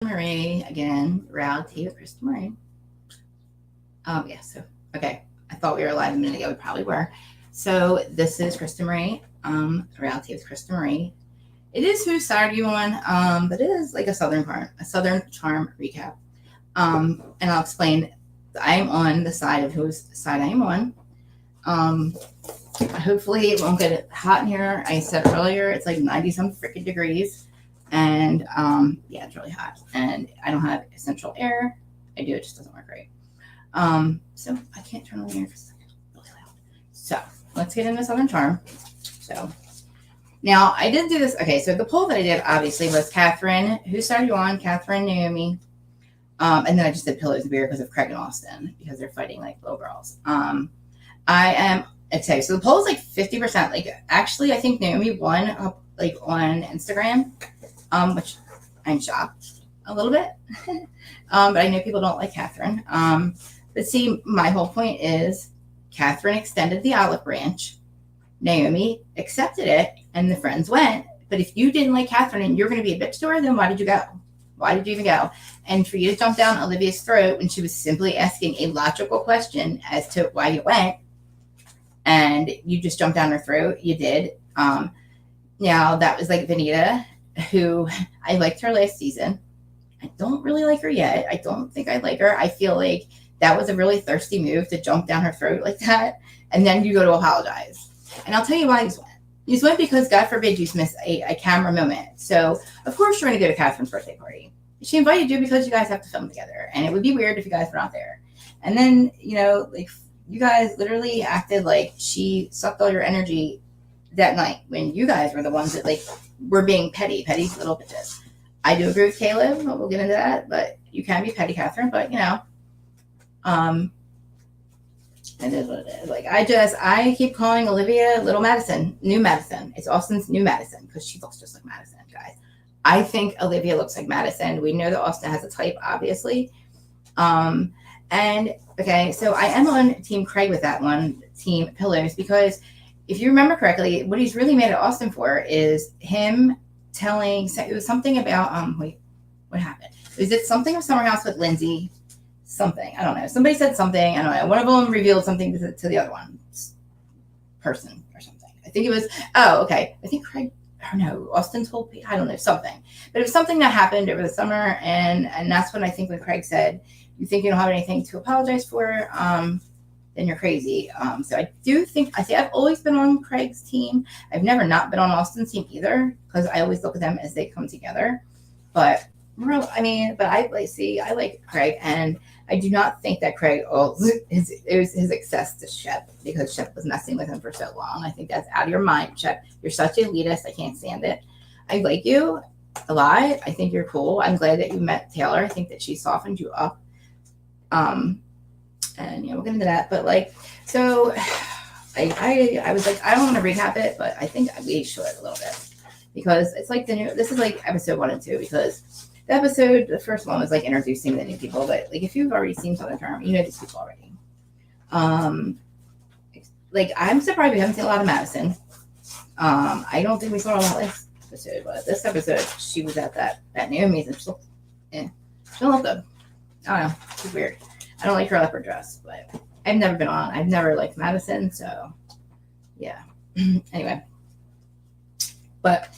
Marie again, reality with Krista Marie. Yeah, so okay. I thought we were live a minute ago. We probably were. So this is Krista Marie, reality with Krista Marie. It is Whose Side Are You On? But it is like a Southern Charm recap. And I'll explain. I'm on the side of whose side I am on. Um, Hopefully it won't get hot in here. I said earlier it's like 90 some freaking degrees. And yeah, it's really hot. And I don't have essential air. I do, it just doesn't work right. So I can't turn on the air because it's really loud. So let's get into Southern Charm. So now I did do this. Okay, so the poll that I did obviously was Catherine. Who started you on? Catherine, Naomi. And then I just did Pillows of Beer because of Craig and Austin because they're fighting like little girls. I am okay. So the poll is like 50%. Like actually, I think Naomi won like on Instagram, which I'm shocked a little bit. But I know people don't like Catherine. But see, my whole point is Catherine extended the olive branch. Naomi accepted it, and the friends went. But if you didn't like Catherine and you're going to be a bitch to her, then why did you go? Why did you even go? And for you to jump down Olivia's throat when she was simply asking a logical question as to why you went, and you just jumped down her throat, you did. Now, that was like Vanita, who I liked her last season. I don't really like her yet. I don't think I like her. I feel like that was a really thirsty move to jump down her throat like that. And then you go to apologize. And I'll tell you why you went. You went because, God forbid, you miss a camera moment. So, of course, you're going to go to Catherine's birthday party. She invited you because you guys have to film together. And it would be weird if you guys were not there. And then, like, you guys literally acted like she sucked all your energy that night when you guys were the ones that, like, were being petty little bitches. I do agree with Caleb. We'll get into that. But you can be petty, Catherine. But, it is what it is. Like, I keep calling Olivia Little Madison, New Madison. It's Austin's New Madison because she looks just like Madison, guys. I think Olivia looks like Madison. We know that Austin has a type, obviously. And okay, so I am on Team Craig with that one, Team Pillows, because if you remember correctly, what he's really mad at Austin for is him telling. It was something about wait, what happened? Was it something of Summer House with Lindsay? Something, I don't know. Somebody said something, I don't know. One of them revealed something to the other one person or something. I think it was, oh, okay. I think Craig, I don't know, Austin told me, I don't know, something. But it was something that happened over the summer, and that's when I think when Craig said, you think you don't have anything to apologize for, then you're crazy. So I do think, I've always been on Craig's team. I've never not been on Austin's team either, because I always look at them as they come together. But I like Craig, and I do not think that Craig owes his excess to Shep because Shep was messing with him for so long. I think that's out of your mind, Shep. You're such an elitist. I can't stand it. I like you a lot. I think you're cool. I'm glad that you met Taylor. I think that she softened you up. And we'll get into that. But like, so I was like, I don't want to recap it, but I think we should a little bit because it's like this is like episode 1 and 2 because. The first one was like introducing the new people, but like if you've already seen Southern Charm, you know these people already. Like I'm surprised we haven't seen a lot of Madison. I don't think we saw a lot last episode, but this episode she was at that Naomi's and she don't look good. I don't know, she's weird. I don't like her leopard dress, but I've never been on. I've never liked Madison, so yeah. Anyway, but.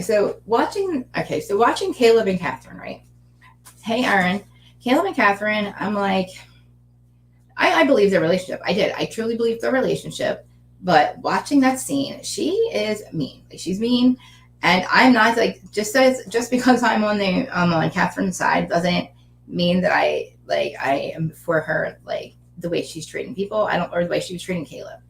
So watching Caleb and Catherine, right? Hey, Aaron, Caleb and Catherine, I'm like, I believe their relationship. I did. I truly believe their relationship. But watching that scene, she is mean. Like, she's mean. And I'm not like, just because I'm on Catherine's side doesn't mean that I am for her, like the way she's treating people. Or the way she was treating Caleb.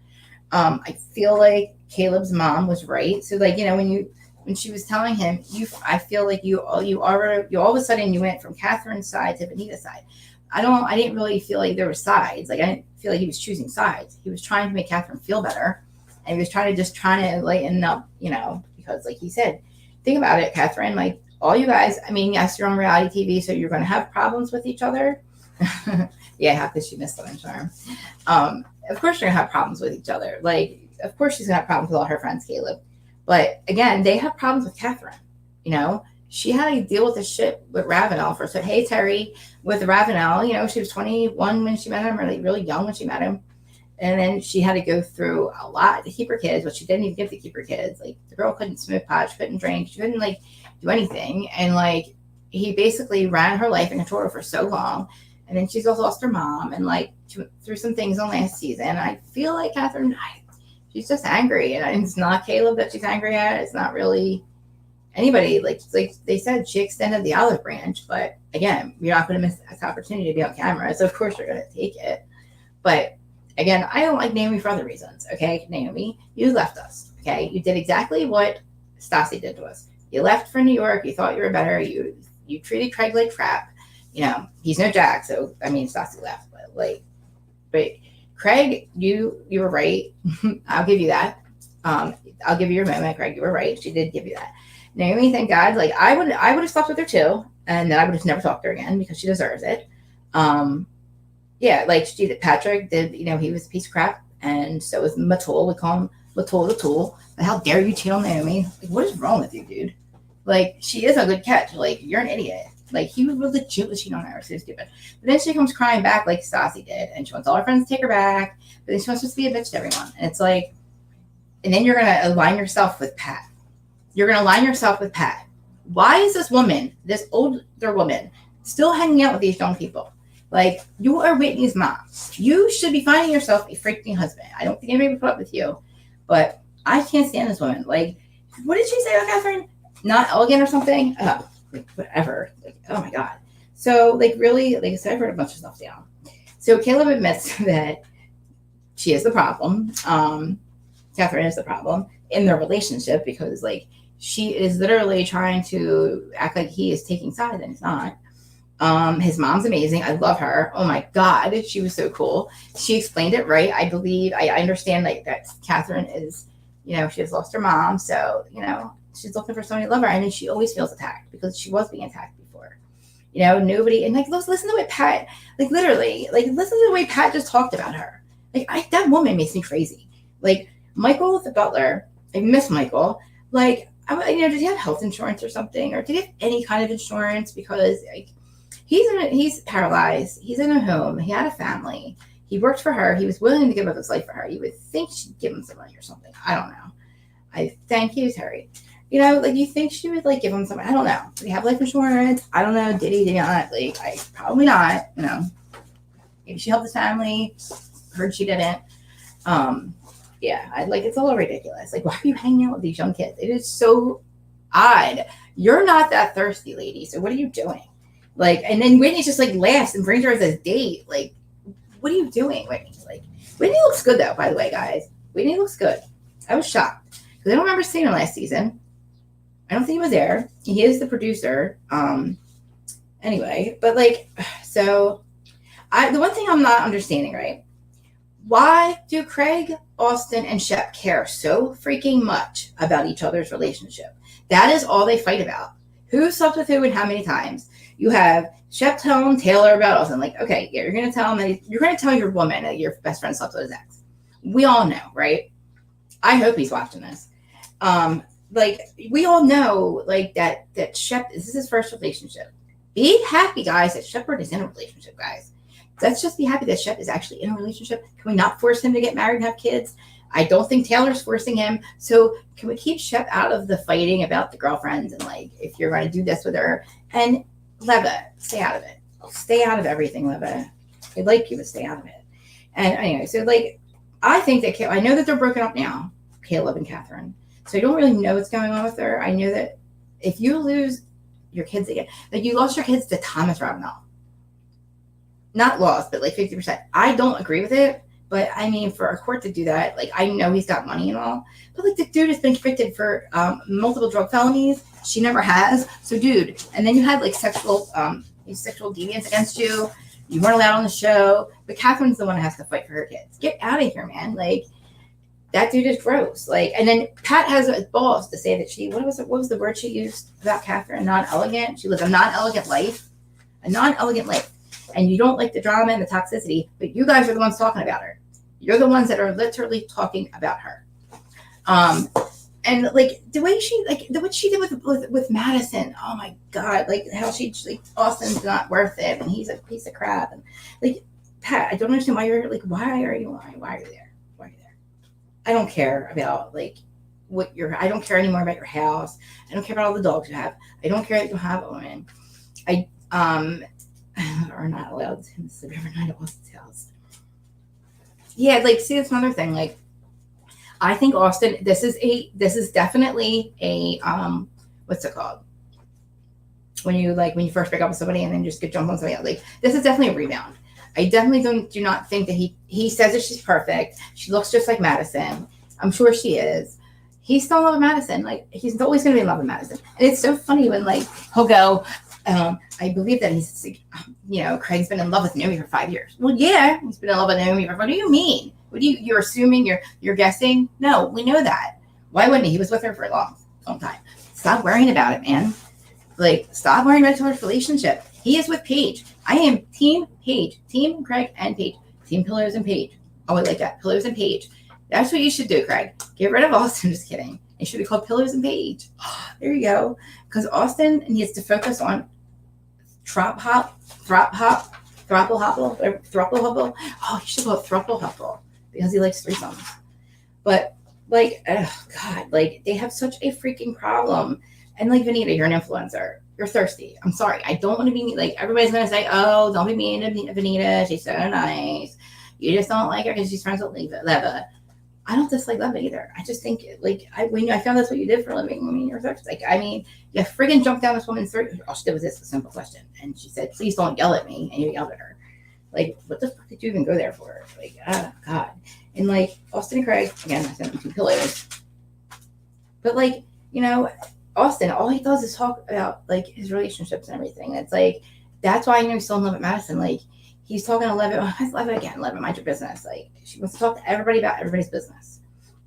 I feel like Caleb's mom was right. So like, when she was telling him, I feel like you all of a sudden you went from Catherine's side to Vanita's side. I didn't really feel like there were sides. Like I didn't feel like he was choosing sides. He was trying to make Catherine feel better. And he was trying to lighten up, because like he said, think about it, Catherine, like all you guys, yes, you're on reality TV, so you're going to have problems with each other. Yeah, because she missed Southern Charm. Of course you're going to have problems with each other. Like, of course she's going to have problems with all her friends, Caleb. But again, they have problems with Catherine. she had to deal with the shit with Ravenel first. So, hey, Terry, with Ravenel, you know, she was 21 when she met him, or like really young when she met him. And then she had to go through a lot to keep her kids, but she didn't even get to keep her kids. Like, the girl couldn't smoke pot, she couldn't drink, she couldn't like do anything. And like, he basically ran her life and controlled her for so long. And then she's also lost her mom, and like she went through some things on last season. I feel like Catherine, she's just angry, and it's not Caleb that she's angry at. It's not really anybody. Like they said, she extended the olive branch, but again, you're not going to miss this opportunity to be on camera, so of course you're going to take it. But again, I don't like Naomi for other reasons. Okay, Naomi, you left us. Okay, you did exactly what Stassi did to us. You left for New York. You thought you were better. You treated Craig like crap. You know, he's no Jack, so I mean, Stassi left, but Craig, you were right. I'll give you that. I'll give you your moment, Craig. You were right. She did give you that. Naomi, thank God. Like I would have slept with her too, and then I would have never talked to her again because she deserves it. Yeah, like she did. Patrick did. You know, he was a piece of crap, and so was Matul. We call him Matul the Tool. But how dare you cheat on Naomi? Like, what is wrong with you, dude? Like, she is a good catch. Like, you're an idiot. Like, he was legit cheating on her. So stupid. But then she comes crying back like Stassi did, and she wants all her friends to take her back. But then she wants to be a bitch to everyone. And it's like, and then you're going to align yourself with Pat. You're going to align yourself with Pat. Why is this woman, this older woman, still hanging out with these young people? Like, you are Whitney's mom. You should be finding yourself a freaking husband. I don't think anybody would put up with you. But I can't stand this woman. Like, what did she say about Catherine? Not elegant or something? Oh, like, whatever. Like, oh my God. So, like, really, like I said, I've wrote a bunch of stuff down. So Caleb admits that she is the problem. Catherine is the problem in their relationship because, like, she is literally trying to act like he is taking sides and he's not. His mom's amazing. I love her. Oh my God, she was so cool. She explained it right. I believe, I understand like that Catherine is, you know, she has lost her mom. So, you know, she's looking for somebody to love her. And she always feels attacked because she was being attacked before. You know, nobody, and like, listen to what Pat, like literally, like listen to the way Pat just talked about her. Like, that woman makes me crazy. Like, Michael, the butler, I miss Michael. Like, you know, did he have health insurance or something? Or did he have any kind of insurance? Because, like, he's paralyzed. He's in a home. He had a family. He worked for her. He was willing to give up his life for her. You would think she'd give him some money or something. I don't know. I thank you, Terry. You know, like, you think she would, like, give him some, I don't know. Did he have life insurance? I don't know. Did he? Did he not? Like, probably not. You know, maybe she helped his family. Heard she didn't. Yeah, it's a little ridiculous. Like, why are you hanging out with these young kids? It is so odd. You're not that thirsty, lady. So what are you doing? Like, and then Whitney just like laughs and brings her as a date. Like, what are you doing, Whitney? Like, Whitney looks good though, by the way, guys. Whitney looks good. I was shocked because I don't remember seeing her last season. I don't think he was there. He is the producer. Anyway, but like, so the one thing I'm not understanding, right? Why do Craig, Austin, and Shep care so freaking much about each other's relationship? That is all they fight about. Who slept with who and how many times? You have Shep telling Taylor about Austin. Like, okay, yeah, you're going to tell him that you're going to tell your woman that your best friend slept with his ex. We all know, right? I hope he's watching this. Like, we all know, like, that Shep, this is his first relationship. Be happy, guys, that Shepard is in a relationship, guys. Let's just be happy that Shep is actually in a relationship. Can we not force him to get married and have kids? I don't think Taylor's forcing him. So can we keep Shep out of the fighting about the girlfriends and, like, if you're going to do this with her? And Leva, stay out of it. Stay out of everything, Leva. I'd like you to stay out of it. And anyway, so, like, I think that I know that they're broken up now, Caleb and Catherine. So I don't really know what's going on with her. I know that if you lose your kids again, like, you lost your kids to Thomas Ravenel. Not lost, but like 50%. I don't agree with it, but I mean, for a court to do that, like, I know he's got money and all, but like, the dude has been convicted for multiple drug felonies. She never has. So, dude, and then you had like sexual deviance against you. You weren't allowed on the show, but Catherine's the one that has to fight for her kids. Get out of here, man. Like, that dude is gross. Like, and then Pat has a balls to say that she, what was the word she used about Catherine? Non-elegant. She lives a non-elegant life. A non-elegant life. And you don't like the drama and the toxicity, but you guys are the ones talking about her. You're the ones that are literally talking about her. And like the way she like the what she did with Madison, oh my god, like how she like Austin's not worth it and he's a piece of crap and like Pat, I don't understand why you're like why are you lying? Why are you there? Why are you there? I don't care about like what your I don't care anymore about your house. I don't care about all the dogs you have. I don't care that you have one. I are not allowed to sleep every night at Austin's house. Yeah, like see that's another thing. Like I think Austin, this is definitely a what's it called? When you first break up with somebody and then just get jumped on somebody else. Like this is definitely a rebound. I definitely do not think that he says that she's perfect. She looks just like Madison. I'm sure she is. He's still in love with Madison. Like he's always gonna be in love with Madison. And it's so funny when like he'll go, I believe that he's Craig's been in love with Naomi for 5 years. Well, yeah, he's been in love with Naomi for what do you mean? You're assuming you're guessing? No, we know that. Why wouldn't he? He was with her for a long time. Stop worrying about it, man. Like, stop worrying about your relationship. He is with Paige. I am team Paige. Team Craig and Paige. Team Pillows and Paige. Oh, I like that. Pillows and Paige. That's what you should do, Craig. Get rid of Austin. Just kidding. It should be called Pillows and Paige. There you go. Because Austin needs to focus on throuple hopple. Oh, you should call it throuple hopple because he likes threesomes. But like, oh God, like they have such a freaking problem. And like Vanita, you're an influencer. You're thirsty. I'm sorry. I don't want to be like everybody's gonna say, oh, don't be mean to Vanita. She's so nice. You just don't like her because she's friends with Leva. I don't dislike Leva either. I just think like when I found that's what you did for a living. I mean, you're thirsty. Like I mean, you friggin' jumped down this woman's throat. All she did was this a simple question, and she said, "Please don't yell at me." And you yelled at her. Like, what the fuck did you even go there for? Like, God. And like Austin and Craig, again, I sent them 2 pillows. But like, Austin, all he does is talk about like his relationships and everything. It's like that's why I know he's still in love with Madison. Like he's talking to Leva, mind your business. Like she wants to talk to everybody about everybody's business.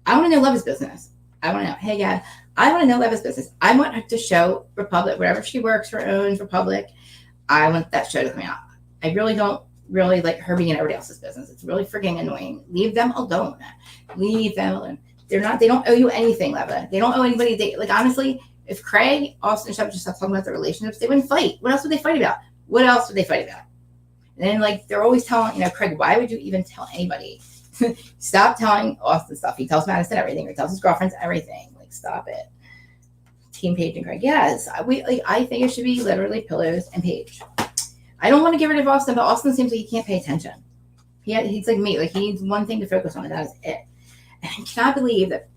I want to know Leva's business. I want to know, hey yeah, I want to know Leva's business. I want her to show Republic, wherever she works or owns Republic, I want that show to come out. I really don't really like her being in everybody else's business. It's really freaking annoying. Leave them alone. Leave them alone. They don't owe you anything, Leva. They don't owe anybody. Like honestly, if Craig, Austin, and Shep just stopped talking about their relationships, they wouldn't fight. What else would they fight about? What else would they fight about? And then like they're always telling, Craig, why would you even tell anybody? Stop telling Austin stuff. He tells Madison everything. He tells his girlfriends everything. Like stop it. Team Paige and Craig. Yes, I think it should be literally Pillows and Paige. I don't want to get rid of Austin, but Austin seems like he can't pay attention. He's like me. Like he needs one thing to focus on, and that is it. And I cannot believe that,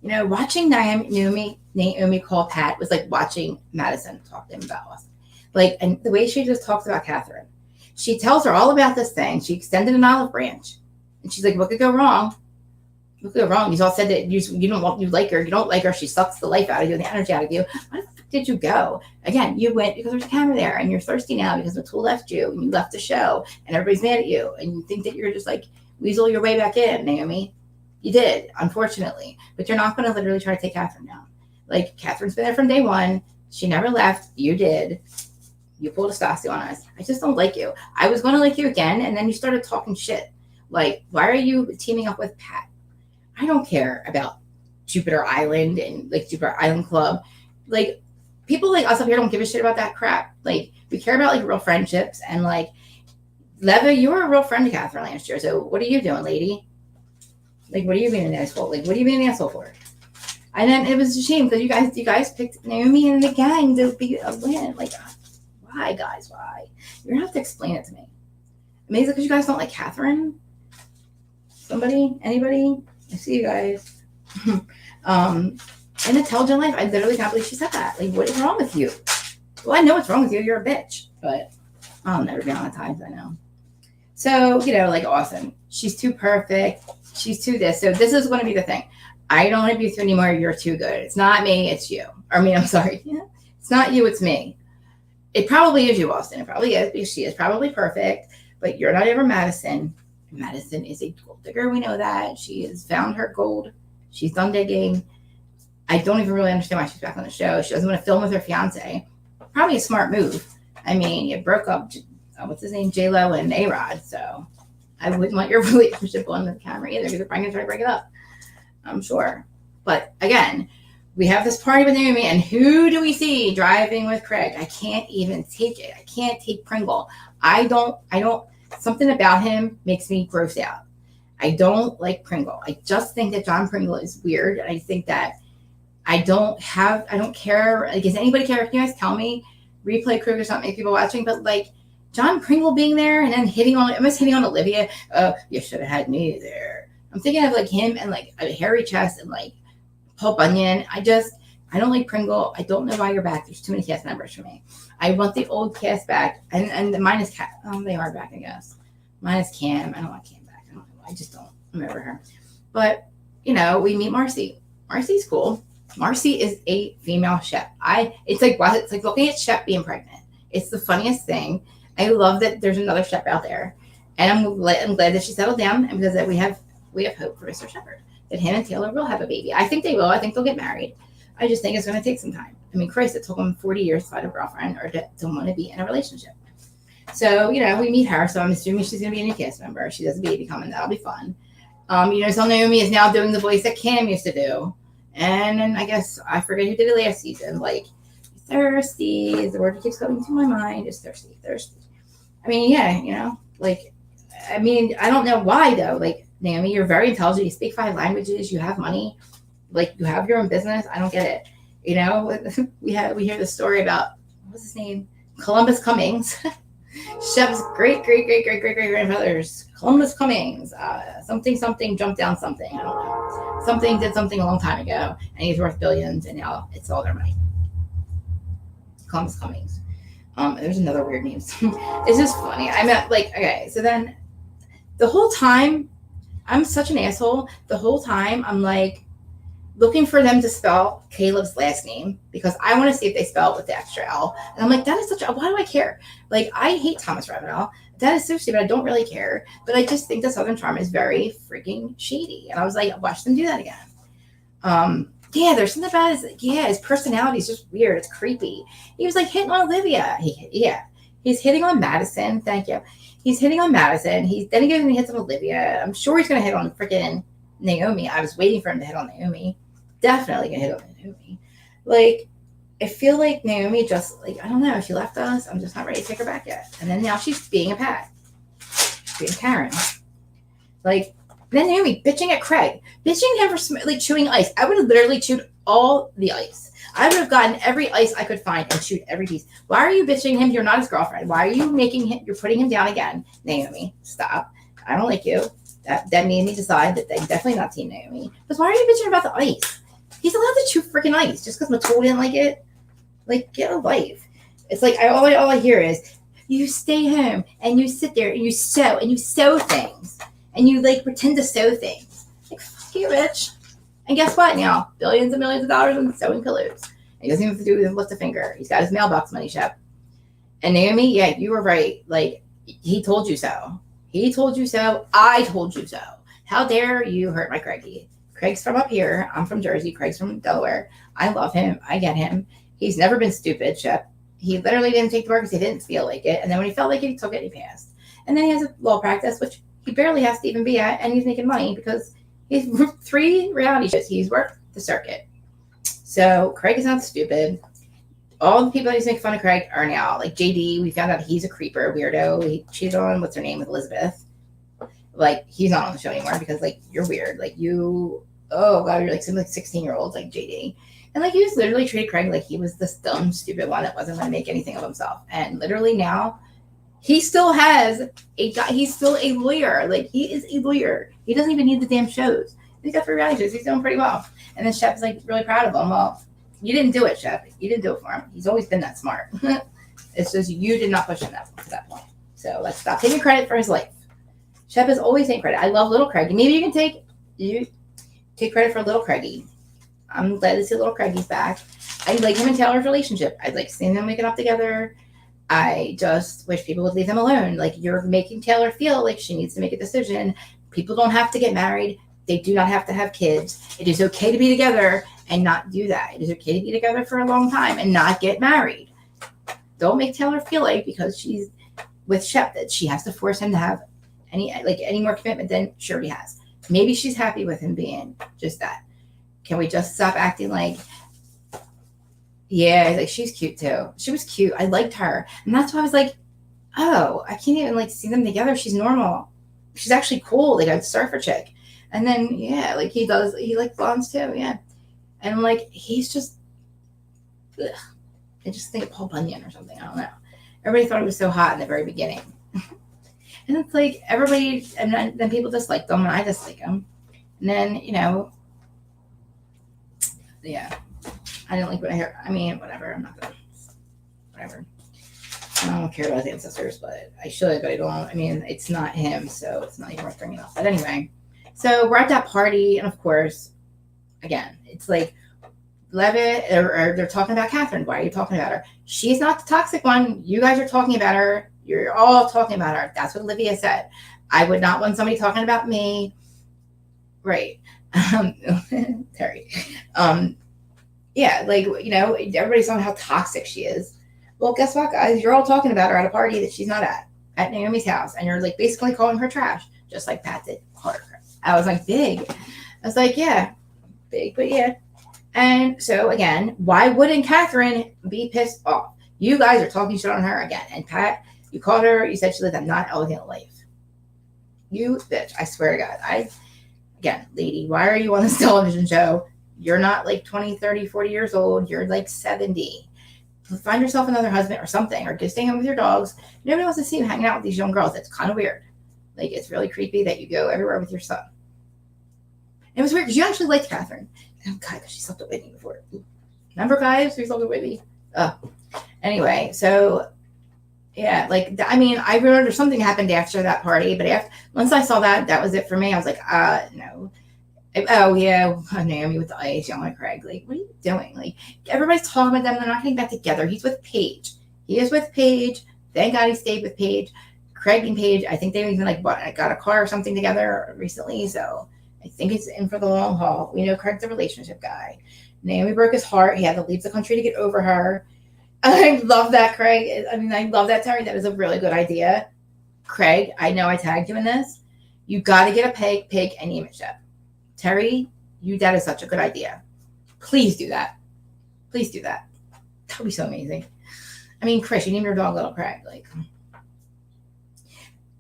watching Naomi call Pat was like watching Madison talk to him about Austin. Like, and the way she just talks about Catherine, she tells her all about this thing. She extended an olive branch, and she's like, "What could go wrong? What could go wrong? You all said that you like her. You don't like her. She sucks the life out of you, the energy out of you. Why the fuck did you go? Again, you went because there's a camera there, and you're thirsty now because Matul left you, and you left the show, and everybody's mad at you, and you think that you're just like weasel your way back in, Naomi. You did, unfortunately, but you're not going to literally try to take Catherine down. Like Catherine's been there from day one. She never left. You did. You pulled a Stassi on us. I just don't like you. I was going to like you again, and then you started talking shit. Like, why are you teaming up with Pat? I don't care about Jupiter Island and like Jupiter Island Club. Like, people like us up here don't give a shit about that crap. Like, we care about like real friendships, and like, Leva, you were a real friend to Catherine last year. So what are you doing, lady? Like, what are you being an asshole? Like, what are you being an asshole for? And then it was a shame because you guys picked Naomi and the gang to be a win. Like, why, guys? Why? You're gonna have to explain it to me. Maybe it's because you guys don't like Catherine. Somebody, anybody? I see you guys. In Intelligent Life, I literally can't believe she said that. Like, what is wrong with you? Well, I know what's wrong with you. You're a bitch, but I'll never be on the times. I know. So like Austin, she's too perfect. She's too this. So this is going to be the thing. I don't want to be with you anymore. You're too good. It's not me. It's you. I'm sorry. It's not you. It's me. It probably is you, Austin. It probably is because she is probably perfect, but you're not ever Madison. Madison is a gold digger. We know that. She has found her gold. She's done digging. I don't even really understand why she's back on the show. She doesn't want to film with her fiance. Probably a smart move. I mean, you broke up, what's his name, J-Lo and A-Rod, so I wouldn't want your relationship on the camera either because they're probably going to try to break it up. I'm sure. But again, we have this party with Naomi, and who do we see driving with Craig? I can't even take it. I can't take Pringle. I don't, something about him makes me gross out. I don't like Pringle. I just think that John Pringle is weird. I think that I don't care. Like, does anybody care? Can you guys tell me? Replay crew, there's not many people watching, but like John Pringle being there and then almost hitting on Olivia. Oh, you should have had me there. I'm thinking of like him and like a hairy chest and like Paul Bunyan. I don't like Pringle. I don't know why you're back. There's too many cast members for me. I want the old cast back. And mine is Cat. Oh, they are back, I guess. Mine is Cam. I don't want Cam back. I don't know. I just don't remember her. But, you know, we meet Marcy. Marcy's cool. Marcy is a female Shep. It's like looking at Shep being pregnant. It's the funniest thing. I love that there's another Shep out there. And I'm glad that she settled down, and because that we have hope for Mr. Shepherd. That him and Taylor will have a baby. I think they will. I think they'll get married. I just think it's going to take some time. I mean, Christ, it took them 40 years to find a girlfriend or to want to be in a relationship. So, you know, we meet her. So I'm assuming she's going to be a new cast member. She does a baby coming. That'll be fun. You know, so Naomi is now doing the voice that Cam used to do. And then I guess I forget who did it last season. Like, thirsty is the word that keeps coming to my mind. Is thirsty. I mean, yeah, you know, like, I mean, I don't know why though. Like, Naomi, you're very intelligent. You speak 5 languages. You have money. Like, you have your own business. I don't get it. You know, we hear the story about, what's his name? Columbus Cummings. Shep's great grandfather's Columbus Cummings. Something jumped down something. I don't know. Something did something a long time ago, and he's worth billions, and now it's all their money. Columbus Cummings. There's another weird name. It's just funny. I meant, like, okay, so then the whole time, I'm such an asshole. The whole time, I'm like looking for them to spell Caleb's last name because I want to see if they spell it with the extra L. And I'm like, that is such a, why do I care? Like, I hate Thomas Ravenel. That is so stupid. I don't really care. But I just think the Southern Charm is very freaking shady. And I was like, watch them do that again. Yeah, there's something about his personality is just weird. It's creepy. He was like hitting on Olivia. He's hitting on Madison. Thank you. He's hitting on Madison. Then he goes and he hits on Olivia. I'm sure he's going to hit on freaking Naomi. I was waiting for him to hit on Naomi. Definitely going to hit on Naomi. Like, I feel like Naomi just, like, I don't know. She left us. I'm just not ready to take her back yet. And then now she's being a Pat. Being Karen. Like, then Naomi bitching at Craig. Bitching him for like chewing ice. I would have literally chewed all the ice. I would have gotten every ice I could find and chewed every piece. Why are you bitching him? You're not his girlfriend. Why are you you're putting him down again? Naomi, stop. I don't like you. That made me decide that I'm definitely not Team Naomi. Because why are you bitching about the ice? He's allowed to chew freaking ice just because Matul didn't like it. Like, get a life. It's like, all I hear is, you stay home and you sit there and you sew things. And you, like, pretend to sew things. Like, fuck you, bitch. And guess what now? Billions and millions of dollars in sewing pillows. And he doesn't even have to do with lift a finger. He's got his mailbox money, Shep. And Naomi, yeah, you were right. Like, he told you so. He told you so. I told you so. How dare you hurt my Craigie? Craig's from up here. I'm from Jersey. Craig's from Delaware. I love him. I get him. He's never been stupid, Shep. He literally didn't take the work because he didn't feel like it. And then when he felt like it, he took it and he passed. And then he has a law practice, which he barely has to even be at, and he's making money because he's 3 reality shows. He's worked the circuit. So Craig is not stupid. All the people that he's making fun of Craig are now, like JD, we found out he's a creeper, weirdo. He cheated on, what's her name, with Elizabeth. Like, he's not on the show anymore because, like, you're weird. Like, you're like some, like, 16-year-olds, like JD. And, like, he just literally treated Craig like he was this dumb, stupid one that wasn't going to make anything of himself. And literally now, he still has a guy. He's still a lawyer. Like, he is a lawyer. He doesn't even need the damn shows. He's got 3 reality shows. He's doing pretty well. And then Shep is, like, really proud of him. Well, you didn't do it, Shep. You didn't do it for him. He's always been that smart. It's just you did not push him to that point. So let's stop taking credit for his life. Shep is always taking credit. I love little Craigie. Maybe you can take credit for little Craigie. I'm glad to see little Craigie's back. I like him and Taylor's relationship. I'd like seeing them waking up together. I just wish people would leave them alone. Like, you're making Taylor feel like she needs to make a decision. People don't have to get married. They do not have to have kids. It is okay to be together and not do that. It is okay to be together for a long time and not get married. Don't make Taylor feel like because she's with Shep that she has to force him to have any more commitment than she already has. Maybe she's happy with him being just that. Can we just stop acting like Yeah, like she's cute too. She was cute. I liked her, and that's why I was like, oh, I can't even like see them together. She's normal. She's actually cool. Like a surfer chick. And then yeah, like he like blondes too. Yeah, and like he's just, ugh. I just think of Paul Bunyan or something. I don't know. Everybody thought he was so hot in the very beginning, and it's like everybody, and then people dislike them, and I dislike him. And then yeah, I didn't like what I heard. I mean, whatever. I'm not gonna, whatever. I don't care about the ancestors, but I should, but I don't. I mean, it's not him, so it's not even worth bringing up. But anyway, so we're at that party, and of course, again, it's like Levitt, or they're talking about Catherine. Why are you talking about her? She's not the toxic one. You guys are talking about her. You're all talking about her. That's what Olivia said. I would not want somebody talking about me. Right. Terry. Yeah, like, everybody's on how toxic she is. Well, guess what, guys? You're all talking about her at a party that she's not at Naomi's house, and you're like basically calling her trash, just like Pat did. I was like, big. I was like, yeah, big, but yeah. And so again, why wouldn't Catherine be pissed off? You guys are talking shit on her again. And Pat, you called her, you said she lived a not elegant life. You bitch, I swear to God. Again, lady, why are you on this television show? You're not like 20, 30, 40 years old. You're like 70. Find yourself another husband or something, or just stay home with your dogs. Nobody wants to see you hanging out with these young girls. It's kind of weird. Like, it's really creepy that you go everywhere with your son. It was weird because you actually liked Catherine. Oh, God, because she slept with Whitney before. Remember, guys? She slept with Whitney. Anyway, so, yeah, like, I mean, I remember something happened after that party, but once I saw that was it for me. I was like, no. Oh, yeah, Naomi with the ice, yelling at Craig. Like, what are you doing? Like, everybody's talking about them. They're not getting back together. He's with Paige. He is with Paige. Thank God he stayed with Paige. Craig and Paige, I think they even, like, got a car or something together recently, so I think it's in for the long haul. We know Craig's a relationship guy. Naomi broke his heart. He had to leave the country to get over her. I love that, Craig. I mean, I love that, Terry. That is a really good idea. Craig, I know I tagged you in this. You got to get a pig, and name it Shep. Terry, that is such a good idea. Please do that. Please do that. That would be so amazing. I mean, Chris, you named your dog Little Craig. Like,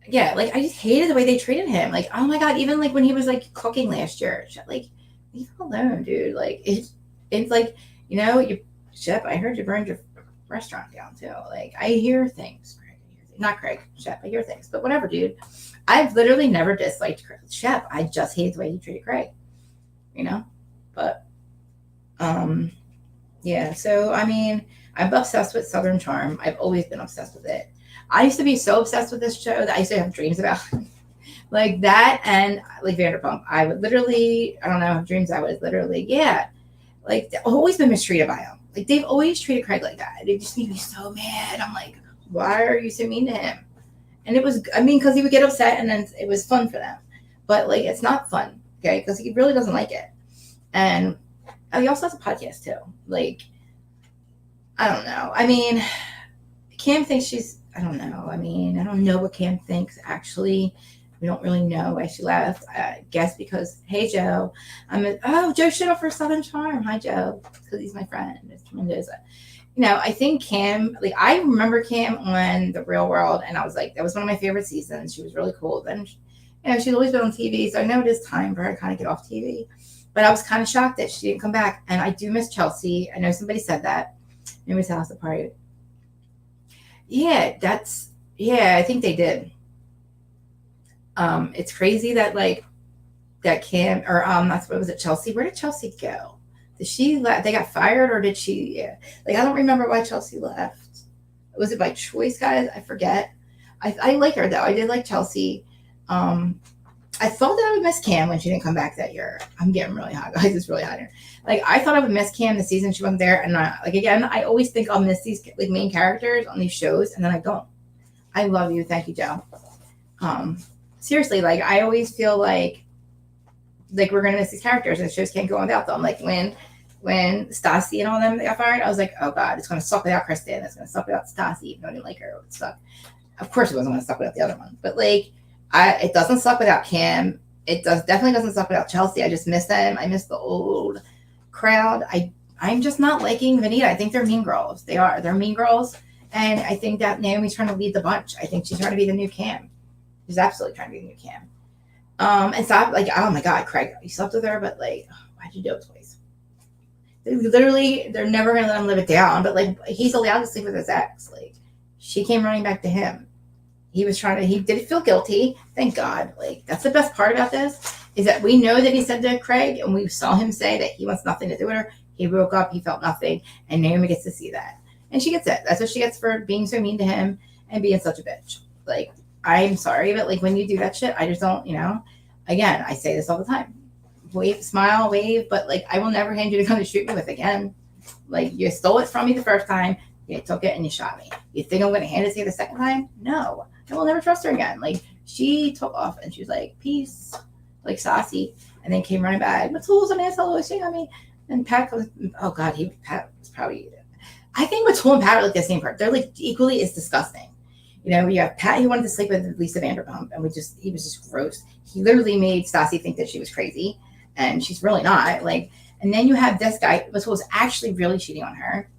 yeah, like, I just hated the way they treated him. Like, oh my God, even like when he was like cooking last year, like, leave him alone, dude. Like, it's like, Shep, I heard you burned your restaurant down too. Like, I hear things. Not Craig, Shep, I hear things. But whatever, dude. I've literally never disliked Shep. I just hate the way he treated Craig, But, yeah. So, I mean, I'm obsessed with Southern Charm. I've always been obsessed with it. I used to be so obsessed with this show that I used to have dreams about it. Like that and like Vanderpump. I would literally, I don't know, have dreams I was literally, yeah. Like, I've always been mistreated by him. Like, they've always treated Craig like that. They just made me so mad. I'm like, why are you so mean to him? And it was, because he would get upset and then it was fun for them. But, like, it's not fun, okay? Because he really doesn't like it. And he also has a podcast, too. Like, I don't know. I mean, Cam thinks I don't know. I mean, I don't know what Cam thinks, actually. We don't really know why she left. I guess because, hey, Joe. Joe shit up for Southern Charm. Hi, Joe. Because he's my friend. It's tremendous. I think Kim, like, I remember Kim on The Real World, and I was like, that was one of my favorite seasons. She was really cool. Then, she's always been on TV, so I know it is time for her to kind of get off TV. But I was kind of shocked that she didn't come back, and I do miss Chelsea. I know somebody said that. Naomi's house party. Yeah, I think they did. It's crazy that, like, that Kim, or that's what was it, Chelsea? Where did Chelsea go? Did she they got fired, or did she? Yeah. Like, I don't remember why Chelsea left. Was it by choice, guys? I forget. I like her though. I did like Chelsea. I thought that I would miss Cam when she didn't come back that year. I'm getting really hot, guys. It's really hot here. Like, I thought I would miss Cam the season she wasn't there, and again, I always think I'll miss these like main characters on these shows, and then I don't. I love you, thank you, Joe. Seriously, like, I always feel like we're gonna miss these characters, and shows can't go on without them. Like when Stassi and all them got fired, I was like, oh God, it's gonna suck without Kristen. It's gonna suck without Stassi. Even though I didn't like her, it would suck. Of course, it wasn't gonna suck without the other one, but like, it doesn't suck without Kim. It definitely doesn't suck without Chelsea. I just miss them. I miss the old crowd. I I'm just not liking Vanita. I think they're mean girls. They are. They're mean girls. And I think that Naomi's trying to lead the bunch. I think she's trying to be the new Cam. She's absolutely trying to be the new Cam. And stop, like, oh my God, Craig, you slept with her, but like, why'd you do it twice? Literally, they're never going to let him live it down, but like, he's allowed to sleep with his ex. Like, she came running back to him. He did feel guilty. Thank God. Like, that's the best part about this, is that we know that he said to Craig, and we saw him say that he wants nothing to do with her. He broke up, he felt nothing, and Naomi gets to see that. And she gets it. That's what she gets for being so mean to him and being such a bitch. Like, I'm sorry, but like, when you do that shit, I just don't, again, I say this all the time. Wave, smile, wave, but like, I will never hand you the gun to shoot me with again. Like, you stole it from me the first time, you took it and you shot me. You think I'm going to hand it to you the second time? No. I will never trust her again. Like, she took off and she was like, peace, like saucy, and then came running back. Matul's an asshole, she got me. And Pat goes, oh God, Pat was probably, I think Matul and Pat are like the same part. They're like equally as disgusting. You have Pat who wanted to sleep with Lisa Vanderpump, and he was just gross. He literally made Stassi think that she was crazy, and she's really not. Like, and then you have this guy who was actually really cheating on her.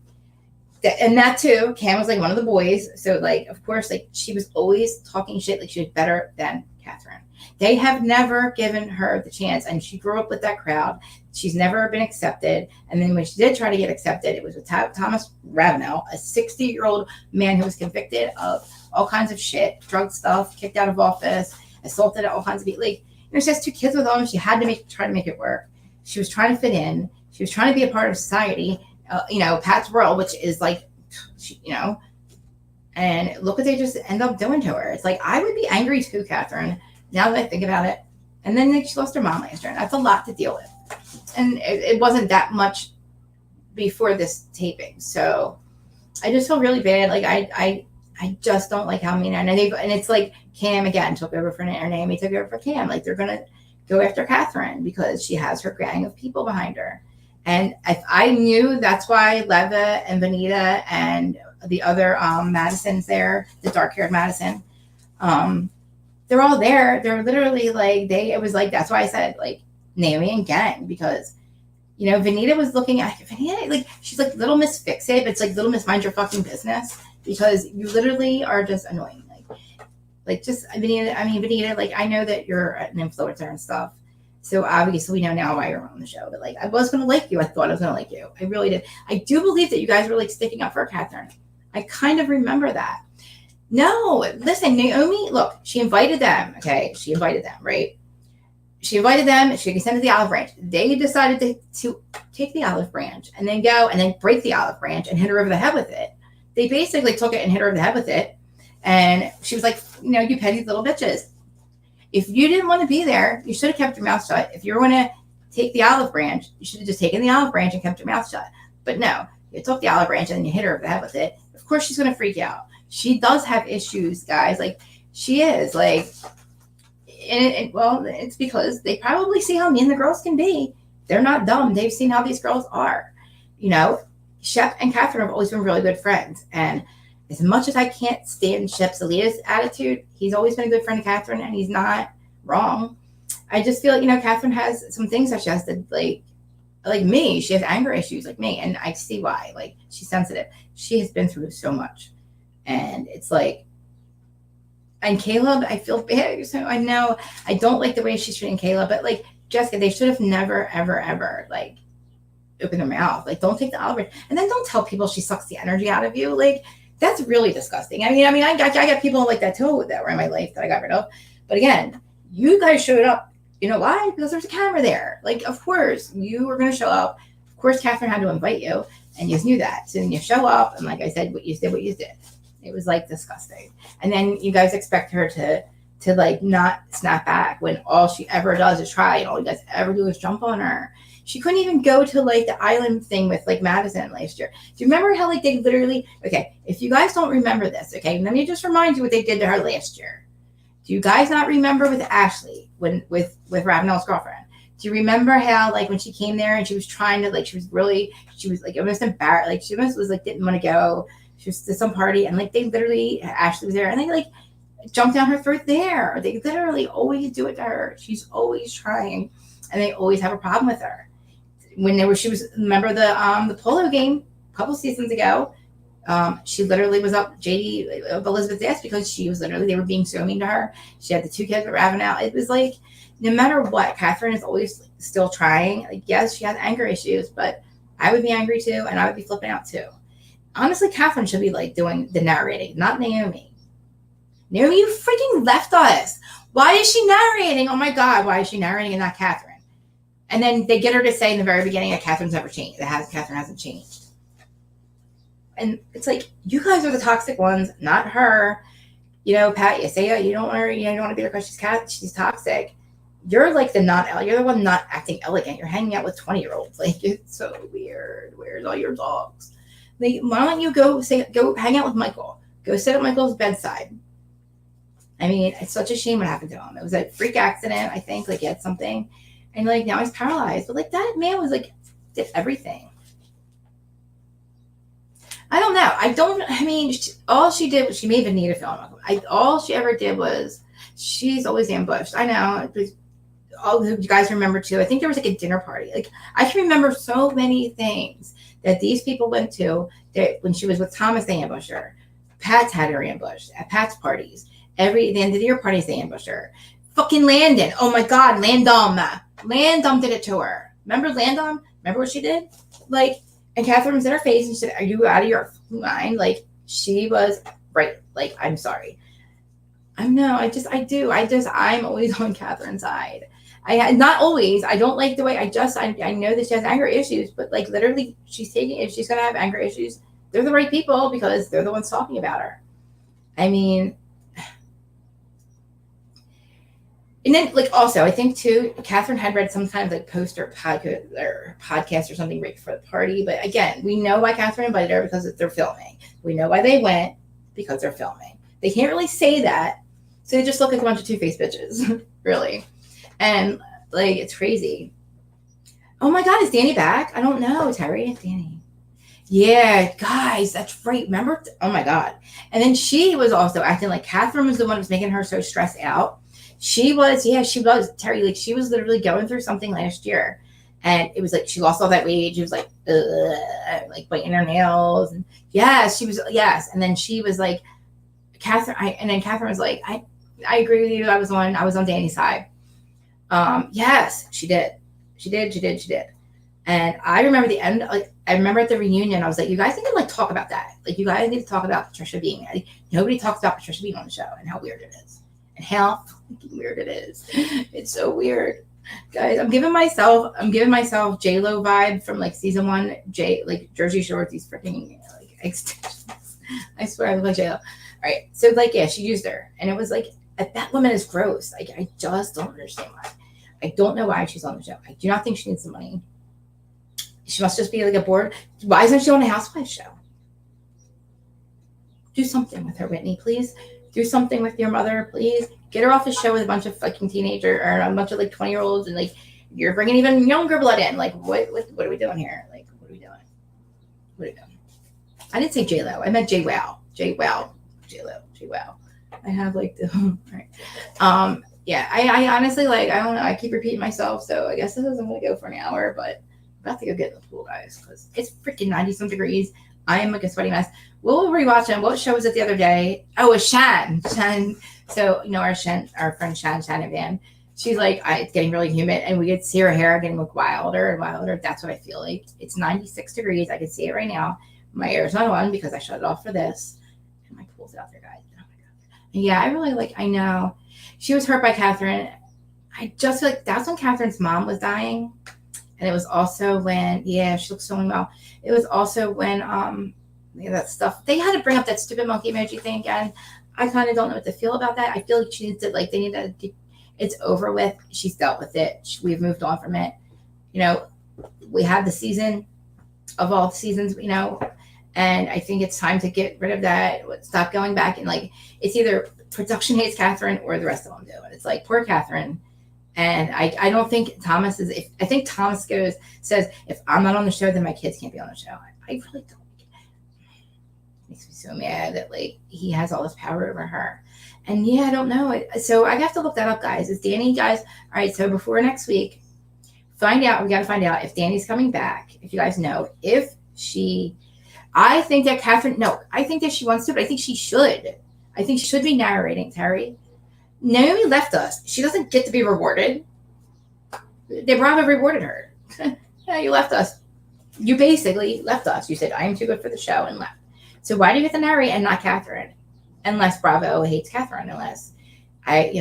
And that too, Cam was like one of the boys. So like, of course, like she was always talking shit. Like she was better than Catherine. They have never given her the chance. And she grew up with that crowd. She's never been accepted. And then when she did try to get accepted, it was with Thomas Ravenel, a 60-year-old man who was convicted of all kinds of shit, drug stuff, kicked out of office, assaulted all kinds of people. Like, she has 2 kids with him. She had to try to make it work. She was trying to fit in. She was trying to be a part of society. Pat's world, which is like, and look what they just end up doing to her. It's like, I would be angry too, Catherine, now that I think about it. And then like, she lost her mom last year, and that's a lot to deal with. And it wasn't that much before this taping. So I just feel really bad. Like, I just don't like how mean, and it's like Cam again took over for Naomi, took over for Cam. Like, they're going to go after Catherine because she has her gang of people behind her. And if I knew that's why Leva and Vanita and the other Madison's there, the dark-haired Madison, they're all there. They're literally like, it was like, that's why I said like Naomi and gang, because, Vanita was looking at Vanita, like, she's like Little Miss Fix It, but it's like Little Miss Mind Your Fucking Business, because you literally are just annoying. Like just, Vanita, like, I know that you're an influencer and stuff. So obviously we know now why you're on the show, but like, I was going to like you. I thought I was going to like you. I really did. I do believe that you guys were like sticking up for Catherine. I kind of remember that. No, listen, Naomi, look, she invited them. Okay. She invited them, right? She invited them. She consented to the olive branch. They decided to take the olive branch and then go and then break the olive branch and hit her over the head with it. They basically took it and hit her over the head with it. And she was like, you petty little bitches. If you didn't want to be there, you should have kept your mouth shut. If you were going to take the olive branch, you should have just taken the olive branch and kept your mouth shut. But no, you took the olive branch and then you hit her over the head with it. Of course, she's going to freak out. She does have issues, guys. Like, she is. Like, well, it's because they probably see how mean the girls can be. They're not dumb. They've seen how these girls are. Shep and Catherine have always been really good friends. And as much as I can't stand Shep Salia's attitude, he's always been a good friend to Catherine, and he's not wrong. I just feel like, Catherine has some things that she has to, like me, she has anger issues like me, and I see why. Like, she's sensitive. She has been through so much. And it's like, and Caleb, I feel bad. So I know I don't like the way she's treating Caleb, but like, Jessica, they should have never, ever, ever, like, opened their mouth. Like, don't take the olive branch. And then don't tell people she sucks the energy out of you. Like, that's really disgusting. I got people like that too that were in my life that I got rid of. But again, you guys showed up. You know why? Because there's a camera there. Like, of course, you were going to show up. Of course, Catherine had to invite you, and you knew that. So then you show up, and like I said, what you did. It was like disgusting. And then you guys expect her to like not snap back when all she ever does is try, and all you guys ever do is jump on her. She couldn't even go to like the island thing with like Madison last year. Do you remember how like they literally, okay, if you guys don't remember this, okay, let me just remind you what they did to her last year. Do you guys not remember with Ashley, with Ravenel's girlfriend? Do you remember how like when she came there and she was trying to like, she was like almost embarrassed, like she almost was like didn't want to go. She was to some party, and like they literally, Ashley was there, and they like jumped down her throat there. They literally always do it to her. She's always trying, and they always have a problem with her. when she was, remember the polo game a couple seasons ago. She literally was up JD of Elizabeth's ass because she was literally, they were being so mean to her. She had the 2 kids that were having out. It was like, no matter what, Catherine is always still trying. Like, yes, she has anger issues, but I would be angry too, and I would be flipping out too. Honestly, Catherine should be like doing the narrating, not Naomi. Naomi, you freaking left us. Why is she narrating? Oh my God, why is she narrating and not Catherine? And then they get her to say in the very beginning that Catherine's never changed. Catherine hasn't changed. And it's like, you guys are the toxic ones, not her. You know, Pat, you say you don't want her, you don't want to be her because she's toxic. You're like you're the one not acting elegant. You're hanging out with 20-year-olds. Like, it's so weird. Where's all your dogs? Like, why don't you go hang out with Michael? Go sit at Michael's bedside. I mean, it's such a shame what happened to him. It was a freak accident, I think. Like, he had something, and like now he's paralyzed. But like, that man was like, did everything. I don't know. I mean, all she did was, she made Vanita feel uncomfortable. All she ever did was, she's always ambushed. I know. All you guys remember too. I think there was like a dinner party. Like, I can remember so many things that these people went to, that when she was with Thomas, they ambushed her. Pat's had her ambushed at Pat's parties. The end of the year parties, they ambushed her. Fucking Landon. Oh my God, Landon did it to her. Remember Landon? Remember what she did? Like, and Catherine was in her face and she said, "Are you out of your mind?" Like, she was right. Like, I'm sorry. I'm always on Catherine's side. Not always. I don't like the way I know that she has anger issues, but like, literally, if she's going to have anger issues, they're the right people because they're the ones talking about her. I mean, and then, like, also, I think too, Catherine had read some kind of like poster podcast or something right before the party. But again, we know why Catherine invited her, because they're filming. We know why they went, because they're filming. They can't really say that, so they just look like a bunch of two-faced bitches, really. And like, it's crazy. Oh my God, is Danny back? I don't know, Terry. It's Danny. Yeah, guys, that's right. Remember? Oh my God. And then she was also acting like Catherine was the one who was making her so stressed out. She was, Terry. Like, she was literally going through something last year, and it was like she lost all that weight. She was like, like biting her nails, and she was, and then she was like, Catherine. And then Catherine was like, I agree with you. I was on Danny's side. Yes, she did. And I remember the end. Like, I remember at the reunion, I was like, you guys need to like talk about that. Like, you guys need to talk about Patricia being. Like, nobody talks about Patricia being on the show and how weird it is. And how weird it is. It's so weird, guys. I'm giving myself J-Lo vibe from like season 1, like Jersey Shore, these freaking like extensions. I swear I look like J-Lo. All right, so like, yeah, she used her, and it was like, that woman is gross. Like, I just don't understand why. I don't know why she's on the show. I do not think she needs the money. She must just be like a bored. Why isn't she on a Housewives show? Do something with her, Whitney, please. Do something with your mother, please. Get her off the show with a bunch of fucking teenager or a bunch of like 20-year-olds, and like, you're bringing even younger blood in. Like, what are we doing here? Like, what are we doing? I didn't say J-Lo. I meant J-Wow. J-Wow. J-Lo. J-Wow. I have like the all right. Yeah. I honestly, like, I don't know. I keep repeating myself, so I guess this isn't going to go for an hour, but I'm about to go get in the pool, guys, because it's freaking 90-some degrees. I am like a sweaty mess. We'll rewatch them. What show was it the other day? Oh, it's Shan. So, you know, our friend Shannon Van, she's like, it's getting really humid, and we could see her hair getting like wilder and wilder. That's what I feel like. It's 96 degrees. I can see it right now. My air's not on because I shut it off for this. And my pool's out there, guys. Oh my God. And yeah, I really like, I know. She was hurt by Catherine. I just feel like that's when Catherine's mom was dying. And it was also when, she looks so well. It was also when, that stuff, they had to bring up that stupid monkey emoji thing again. I kind of don't know what to feel about that. I feel like she needs to, like, they need to, it's over with. She's dealt with it. We've moved on from it. You know, we had the season of all the seasons, you know, and I think it's time to get rid of that. Stop going back and, like, it's either production hates Catherine or the rest of them do. And it's like, poor Catherine. And I don't think Thomas is, I think Thomas says, if I'm not on the show, then my kids can't be on the show. I really don't. Makes me so mad that, like, he has all this power over her. And I don't know. So I have to look that up, guys. Is Danny, guys? All right. So before next week, find out. We got to find out if Danny's coming back. If you guys know, if she, I think that Catherine. No, I think that she wants to, but I think she should. I think she should be narrating. Terry, Naomi left us. She doesn't get to be rewarded. Bravo rewarded her. Yeah, you left us. You basically left us. You said I am too good for the show and left. So why do you get to narrate and not Catherine? Unless Bravo hates Catherine. Unless they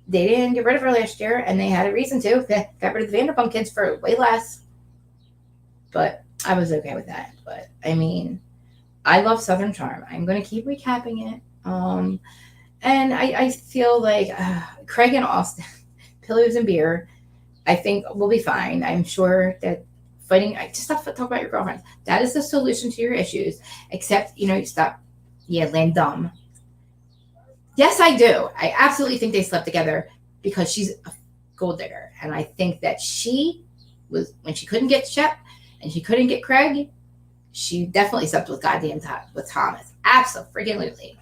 didn't get rid of her last year, and they had a reason to. They got rid of the Vanderpump kids for way less. But I was okay with that. But I mean, I love Southern Charm. I'm going to keep recapping it. And I feel like Craig and Austin, pillows and beer, I think we'll be fine. I'm sure that fighting, just stop talking about your girlfriends. That is the solution to your issues. Except, you stop, land dumb. Yes, I do. I absolutely think they slept together because she's a gold digger. And I think that she was, when she couldn't get Shep and she couldn't get Craig, she definitely slept with with Thomas. Absolutely.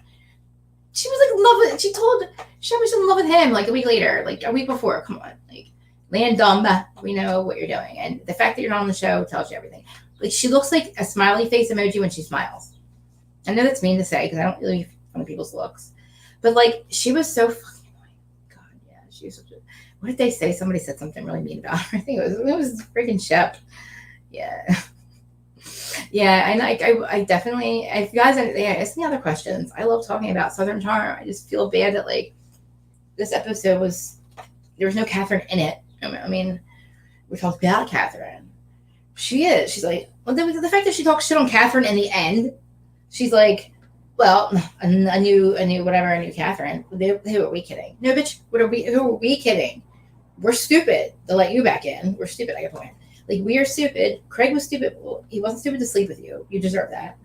She was like in love with, she told Shep was in love with him like a week later, like a week before. Come on. Like, land dumb. We know what you're doing. And the fact that you're not on the show tells you everything. Like, she looks like a smiley face emoji when she smiles. I know that's mean to say because I don't really make fun of people's looks. But, like, she was so fucking annoying. God, yeah. She was such a, what did they say? Somebody said something really mean about her. I think it was freaking Shep. Yeah. Yeah, and I definitely, if you guys ask me other questions, I love talking about Southern Charm. I just feel bad that, like, this episode there was no Catherine in it. I mean, we talked about Catherine. She's like, well, the fact that she talks shit on Catherine in the end, she's like, well, a new Catherine. Who are we kidding? No, bitch, who are we kidding? We're stupid to let you back in. We're stupid, I get the point. Like, we are stupid. Craig was stupid. Well, he wasn't stupid to sleep with you. You deserve that.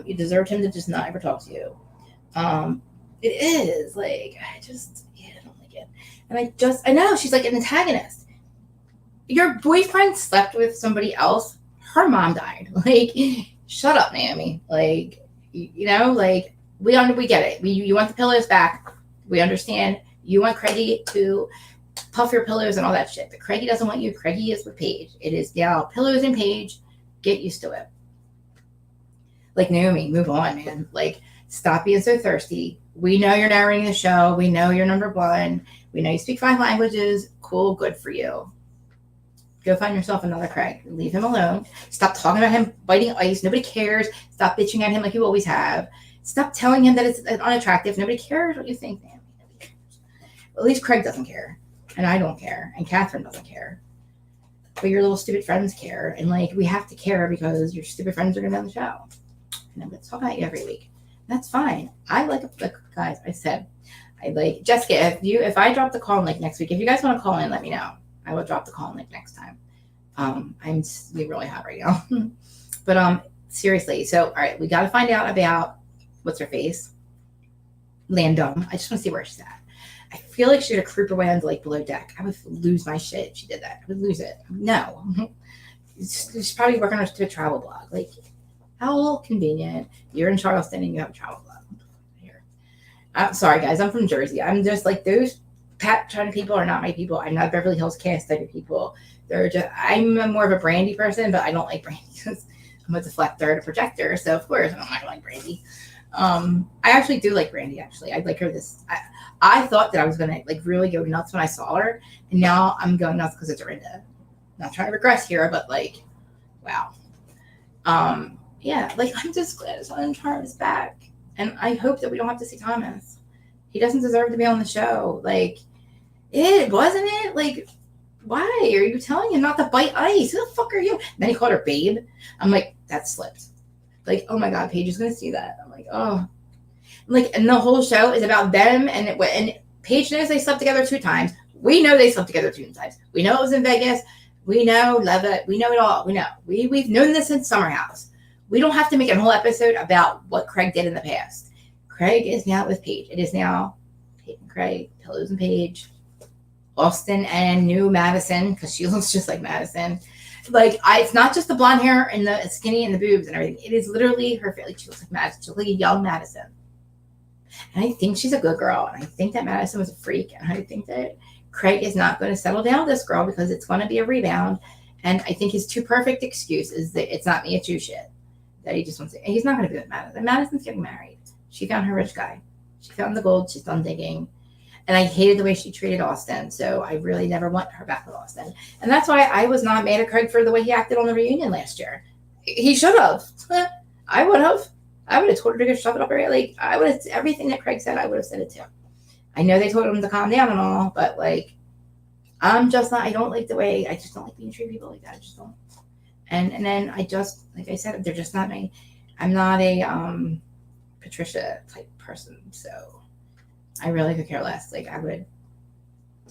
You deserved him to just not ever talk to you. It is, like, I don't like it. And I know, she's like an antagonist. Your boyfriend slept with somebody else. Her mom died. Like, shut up, Naomi. Like, like, we get it. You want the pillows back. We understand. You want Craigie to puff your pillows and all that shit. But Craigie doesn't want you. Craigie is with Paige. It is now pillows and Paige. Get used to it. Like, Naomi, move on, man. Like, stop being so thirsty. We know you're narrating the show. We know you're number one. We know you speak 5 languages. Cool, good for you. Go find yourself another Craig. Leave him alone. Stop talking about him biting ice. Nobody cares. Stop bitching at him like you always have. Stop telling him that it's unattractive. Nobody cares what you think, man. Nobody cares. Well, at least Craig doesn't care. And I don't care. And Catherine doesn't care. But your little stupid friends care. And, like, we have to care because your stupid friends are going to be on the show. And I'm going to talk about you every week. That's fine. I like guys, I said, I like Jessica, if I drop the call link next week, if you guys want to call in, let me know. I will drop the call link next time. I'm being really hot right now. But seriously, so all right, we gotta find out about what's her face? Landum. I just want to see where she's at. I feel like she'd creep away onto like below deck. I would lose my shit if she did that. I would lose it. No. She's probably working on a travel blog. Like, how convenient. You're in Charleston and you have a travel blog. Here. I'm sorry, guys. I'm from Jersey. I'm just like, those Pat China people are not my people. I'm not Beverly Hills cast type of people. I'm more of a Brandy person, but I don't like Brandy because I'm a deflector and a projector. So, of course, I'm not going to like Brandy. I actually do like Brandy, actually. I like her I thought that I was going to like really go nuts when I saw her. And now I'm going nuts because it's Dorinda. Not trying to regress here, but like, wow. Yeah, like, I'm just glad Southern Charm is back. And I hope that we don't have to see Thomas. He doesn't deserve to be on the show. Like, wasn't it? Like, why are you telling him not to bite ice? Who the fuck are you? And then he called her babe. I'm like, that slipped. Like, oh my God, Paige is going to see that. I'm like, oh. Like, and the whole show is about them. And Paige knows they slept together 2 times. We know they slept together 2 times. We know it was in Vegas. We know, love it. We know it all. We know. We've known this since Summer House. We don't have to make a whole episode about what Craig did in the past. Craig is now with Paige. It is now Paige and Craig, Pillows and Paige, Austin and new Madison, because she looks just like Madison. Like, it's not just the blonde hair and the skinny and the boobs and everything. It is literally her face. Like, she looks like Madison. She looks like a young Madison. And I think she's a good girl. And I think that Madison was a freak. And I think that Craig is not going to settle down with this girl because it's going to be a rebound. And I think his two perfect excuse is that it's not me, it's you shit. That he just wants to, and he's not going to be with Madison. Madison's getting married. She found her rich guy. She found the gold. She's done digging. And I hated the way she treated Austin. So I really never want her back with Austin. And that's why I was not mad at Craig for the way he acted on the reunion last year. He should have. I would have. I would have told her to go shove it up her. Like, I would have, everything that Craig said, I would have said it too. I know they told him to calm down and all, but like, I'm just not, I don't like the way, I just don't like being treated people like that. I just don't. And then I just, like I said, they're just not my, I'm not a Patricia type person. So I really could care less. Like I would,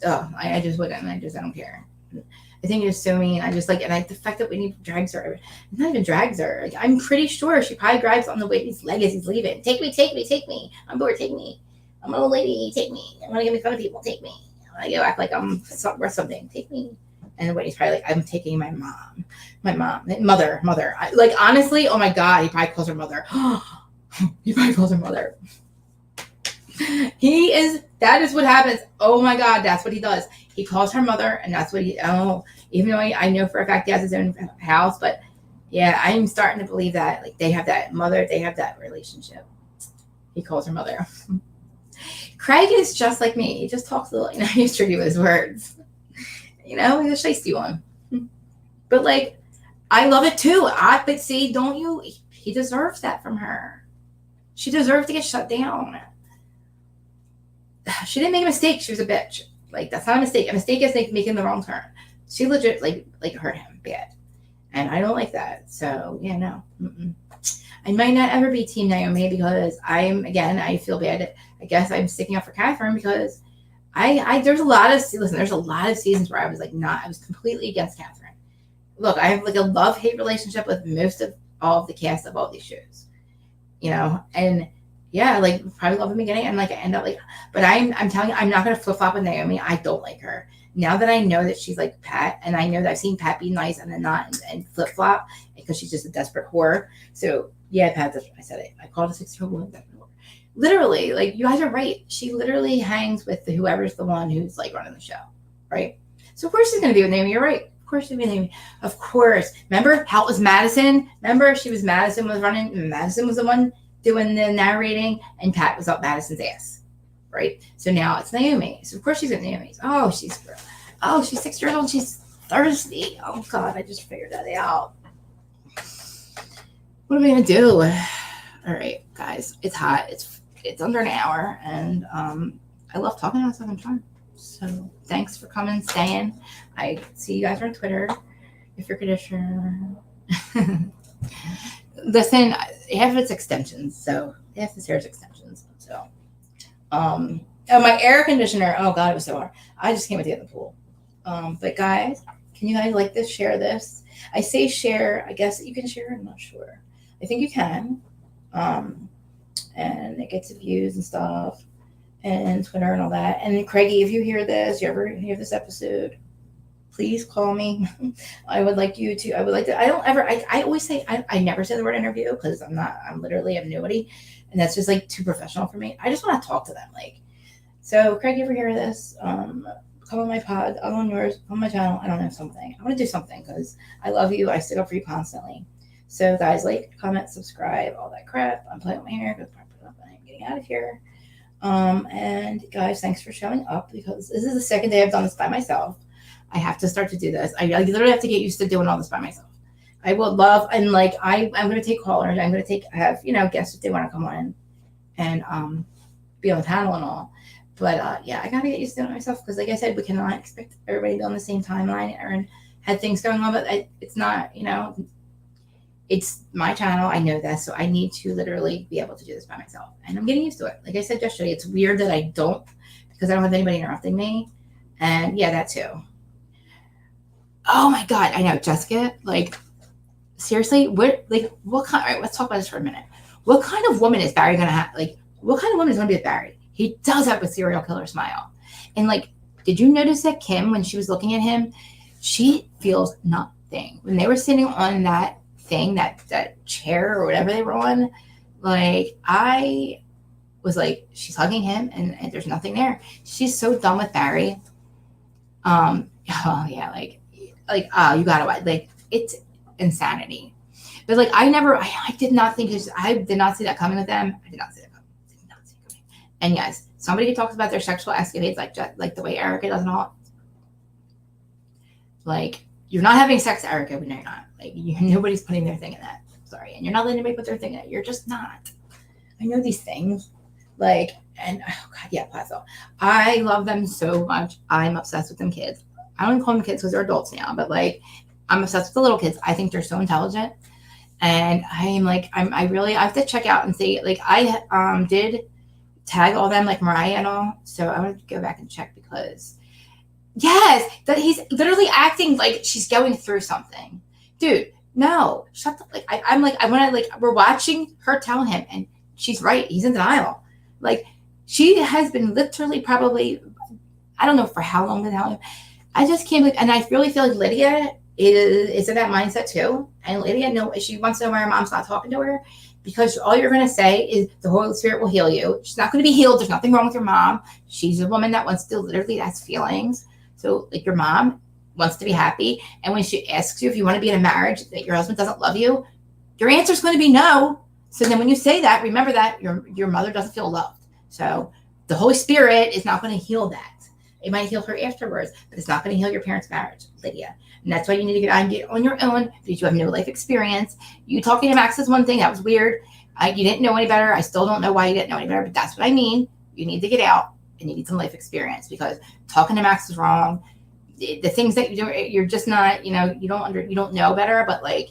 I just wouldn't. I don't care. I think it's so mean. I just like, and the fact that Whitney drags her, not even drags her. Like, I'm pretty sure she probably grabs on the Whitney's leg as he's leaving. Take me, take me, take me. I'm bored, take me. I'm an old lady, take me. I want to get me fun of people, take me. I want to go act like I'm worth something, take me. And Whitney's probably like, I'm taking my mother. Like, honestly, oh my God, he probably calls her mother. He probably calls her mother. That is what happens. Oh my God, that's what he does. He calls her mother, and that's what even though I know for a fact he has his own house, but yeah, I'm starting to believe that, like, they have that relationship. He calls her mother. Craig is just like me. He just talks a little, he's tricky with his words. He's a shiesty one. But like, I love it too. But see, don't you? He deserves that from her. She deserved to get shut down. She didn't make a mistake. She was a bitch. Like, that's not a mistake. A mistake is making the wrong turn. She legit like hurt him bad, and I don't like that. So yeah, no. I might not ever be Team Naomi because I feel bad. I guess I'm sticking up for Catherine because there's a lot of seasons where I was like I was completely against Catherine. Look, I have like a love-hate relationship with most of all of the cast of all these shows, and yeah, like probably love in the beginning and like I end up like, but I'm telling you, I'm not gonna flip flop with Naomi. I don't like her. Now that I know that she's like Pat, and I know that I've seen Pat be nice and then not and flip flop because she's just a desperate whore. So yeah, Pat, I said it. I called a 6-year-old woman desperate whore. Literally, like, you guys are right. She literally hangs with whoever's the one who's like running the show, right? So of course she's gonna be with Naomi. You're right. Of course she's gonna be with Naomi. Of course. Remember how it was Madison? Madison was running. Madison was the one doing the narrating, and Pat was up Madison's ass, right? So now it's Naomi. So of course she's at Naomi's. She's 6 years old. She's thirsty. Oh God, I just figured that out. What are we gonna do? All right, guys, it's hot. It's under an hour, and I love talking about stuff. I'm trying. So thanks for coming, staying. I see you guys on Twitter. If you're conditioner. Listen, half of it's extensions, so half this hair is extensions. So, my air conditioner. Oh God, it was so hard. I just can't wait to get in the pool. But guys, can you guys like this? Share this. I say share. I guess you can share. I'm not sure. I think you can. And it gets views and stuff, and Twitter and all that. And Craigie, if you hear this, you ever hear this episode, please call me. I would like to. I always say, I never say the word interview because I'm literally a nobody. And that's just like too professional for me. I just want to talk to them. Like, so Craig, you ever hear this? Come on my pod, I'm on yours, on my channel. I don't know, something. I want to do something because I love you. I stick up for you constantly. So guys, like, comment, subscribe, all that crap. I'm playing with my hair because I'm getting out of here. And guys, thanks for showing up because this is the second day I've done this by myself. I have to start to do this. I literally have to get used to doing all this by myself. I would love, and like, I'm going to take callers. I'm going to have guests if they want to come on and be on the panel and all. But yeah, I got to get used to doing it myself because, like I said, we cannot expect everybody to be on the same timeline and had things going on. But it's not, it's my channel. I know that. So I need to literally be able to do this by myself. And I'm getting used to it. Like I said yesterday, it's weird that I don't because I don't have anybody interrupting me. And yeah, that too. Oh my God, I know, Jessica. Like, seriously, what kind? All right, let's talk about this for a minute. What kind of woman is Barry gonna have? Like, what kind of woman is gonna be with Barry? He does have a serial killer smile. And like, did you notice that Kim, when she was looking at him, she feels nothing. When they were sitting on that thing, that chair or whatever they were on, like, I was like, she's hugging him, and there's nothing there. She's so done with Barry. Oh yeah, oh, you gotta watch. Like, it's insanity. But like, I did not think I did not see that coming with them. I did not see that coming. Did not see it coming. And yes, somebody who talks about their sexual escapades like the way Erica does and all. Like, you're not having sex, Erica. We know you're not. Like, nobody's putting their thing in that. Sorry, and you're not letting anybody put their thing in it. You're just not. I know these things. Like, and oh god, yeah, Plazo. I love them so much. I'm obsessed with them kids. I don't call them kids because they're adults now, but like, I'm obsessed with the little kids. I think they're so intelligent, and I have to check out and see. Like, I did tag all them, like Mariah and all. So I want to go back and check because yes, that he's literally acting like she's going through something, dude. No, shut the I'm like I want to like we're watching her tell him, and she's right. He's in denial. Like, she has been literally probably, I don't know for how long to tell him. I just can't believe, and I really feel like Lydia is in that mindset too. And Lydia, no, she wants to know why her mom's not talking to her, because all you're going to say is the Holy Spirit will heal you. She's not going to be healed. There's nothing wrong with your mom. She's a woman that wants to literally has feelings. So like, your mom wants to be happy, and when she asks you if you want to be in a marriage that your husband doesn't love you, your answer is going to be no. So then when you say that, remember that your mother doesn't feel loved. So the Holy Spirit is not going to heal that. It might heal her afterwards, but it's not going to heal your parents' marriage, Lydia. And that's why you need to get on your own, because you have no life experience. You talking to Max is one thing. That was weird. You didn't know any better. I still don't know why you didn't know any better, but that's what I mean. You need to get out, and you need some life experience, because talking to Max is wrong. The things that you do, you're just not, you don't know better, but like,